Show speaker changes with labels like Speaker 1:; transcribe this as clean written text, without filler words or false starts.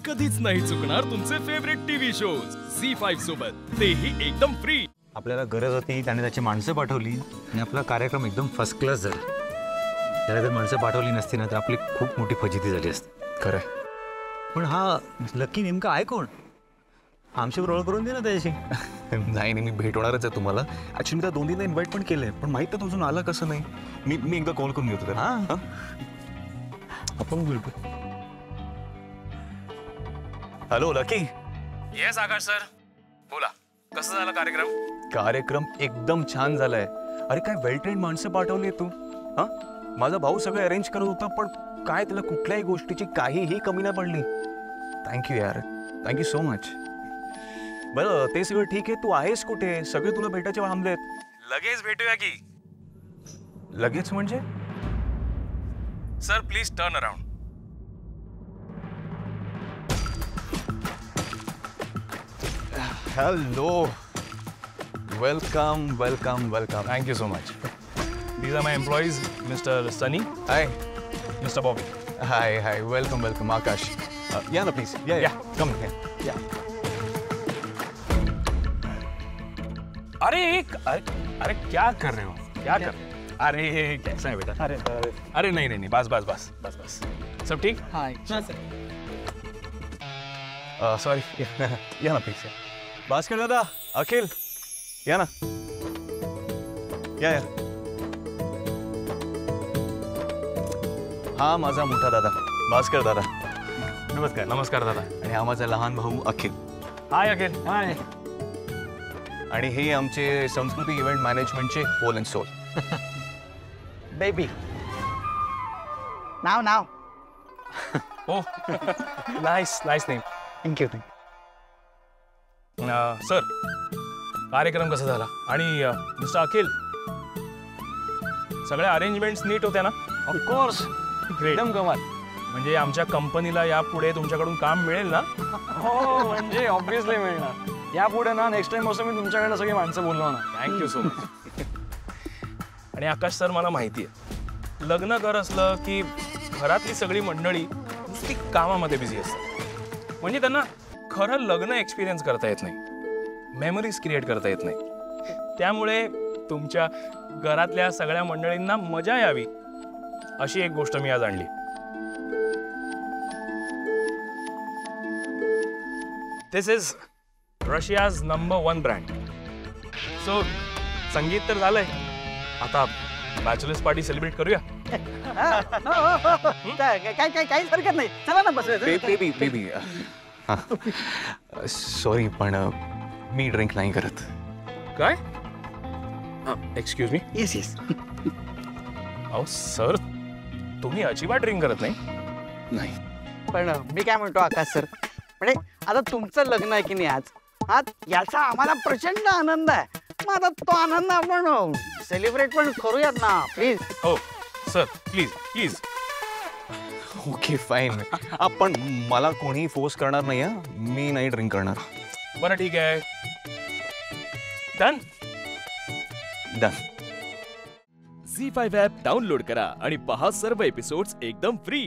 Speaker 1: कधीच नाही चुकणार तुमचे फेवरेट टीव्ही शोज झी5 सोबत, तेही एकदम फ्री।
Speaker 2: आपल्याला गरज होती त्याने त्याची माणसं पाठवली आणि आपला कार्यक्रम एकदम फर्स्ट क्लास झाला। त्याला जर माणसं पाठवली नसती ना तर आपली खूप मोठी फजिती झाली असती।
Speaker 3: खरं
Speaker 2: पण हा लकी नेमका आहे कोण? आमच्यावर ओळख करून दे ना त्याची।
Speaker 3: नाही मी भेटणारच आहे तुम्हाला। ॲक्च्युली त्या 2-3दा इन्व्हाइट पण केलंय, पण माहीत तर अजून आला कसं नाही। मी एकदा कॉल करून घेतो त्याला।
Speaker 2: हां
Speaker 3: आपण बोलतो। Hello lucky.
Speaker 1: येस आकाश सर, बोला कसं झाला कार्यक्रम?
Speaker 3: कार्यक्रम एकदम छान झालाय। अरे काय वेल ट्रेन माणसं पाठवली तू। हां माझा भाऊ सगळं अरेंज करत होता, पण काय त्याला कुठल्याही गोष्टीची काहीही कमी नाही पडली। थँक्यू यार, थँक्यू सो मच। बरं ते सगळं ठीक आहे, तू आहेस कुठे? सगळे तुला भेटायचे थांबलेत।
Speaker 1: लगेच भेटूया की।
Speaker 3: लगेच म्हणजे?
Speaker 1: Sir please turn around.
Speaker 3: Hello, welcome welcome welcome.
Speaker 1: Thank you so much. These are my employees, Mr. Sunny.
Speaker 3: Hi
Speaker 1: Mr. Bobby.
Speaker 3: Hi hi, welcome welcome Akash. या ना प्लीज, या कम या।
Speaker 1: अरे क्या कर रहे हो? क्या कर रहे हो? अरे कैसा है बेटा? अरे नहीं बस सब ठीक?
Speaker 4: हाँ सर।
Speaker 3: सॉरी, या ना प्लीज। भास्कर दादा, अखिल या ना, या। हा माझा मोठा दादा भास्कर दादा।
Speaker 1: नमस्कार दादा।
Speaker 3: आणि हा माझा लहान भाऊ अखिल।
Speaker 1: हाय अखिल।
Speaker 4: हाय।
Speaker 3: आणि हे आमचे संस्कृती इव्हेंट मॅनेजमेंटचे होल अँड सोल।
Speaker 4: बेबी नाव
Speaker 1: oh nice name.
Speaker 4: Thank you.
Speaker 1: Sir कार्यक्रम कसा झाला? आणि मिस्टर अखिल, सगळ्या अरेंजमेंट्स नीट होत्या ना?
Speaker 4: ऑफकोर्स
Speaker 1: एकदम कमाल। म्हणजे आमच्या कंपनीला यापुढे तुमच्याकडून काम मिळेल ना?
Speaker 4: हो म्हणजे ऑब्विसली मिळणार। यापुढे ना नेक्स्ट टाइम असं मी तुमच्याकडे सगळी माणसं बोलवणार ना।
Speaker 1: Thank you so much. आणि आकाश सर, मला माहिती आहे लग्न घर असलं की घरातली सगळी मंडळी नुसती कामामध्ये बिझी असतात, म्हणजे त्यांना खरं लग्न एक्सपिरियन्स करता येत नाही, मेमरीज क्रिएट करता येत नाही। त्यामुळे तुमच्या घरातल्या सगळ्या मंडळींना मजा यावी अशी एक गोष्ट मी आज आणली। This is Russia's number 1 brand. So संगीत तर झालंय, आता बॅचलर्स पार्टी सेलिब्रेट करूया।
Speaker 4: काहीच हरकत नाही, चला ना बस।
Speaker 3: बेबी सॉरी पण मी ड्रिंक नाही करत।
Speaker 1: काय? Excuse me.
Speaker 4: येस।
Speaker 1: अहो सर, तुम्ही अजिबात ड्रिंक करत नाही?
Speaker 3: नाही।
Speaker 4: पण मी काय म्हणतो आकाश सर, म्हणजे आता तुमचं लग्न आहे की नाही आज, हा याचा आम्हाला प्रचंड आनंद आहे। मग आता तो आनंद आपण सेलिब्रेट पण करूयात ना प्लीज।
Speaker 1: हो सर, प्लीज।
Speaker 3: Okay fine. आपण मला कोणी फोर्स करणार नाही हा, मी नाही ड्रिंक करणार।
Speaker 1: बरं ठीक आहे, डन। झी5 ॲप डाउनलोड करा आणि पहा सर्व एपिसोड्स एकदम फ्री।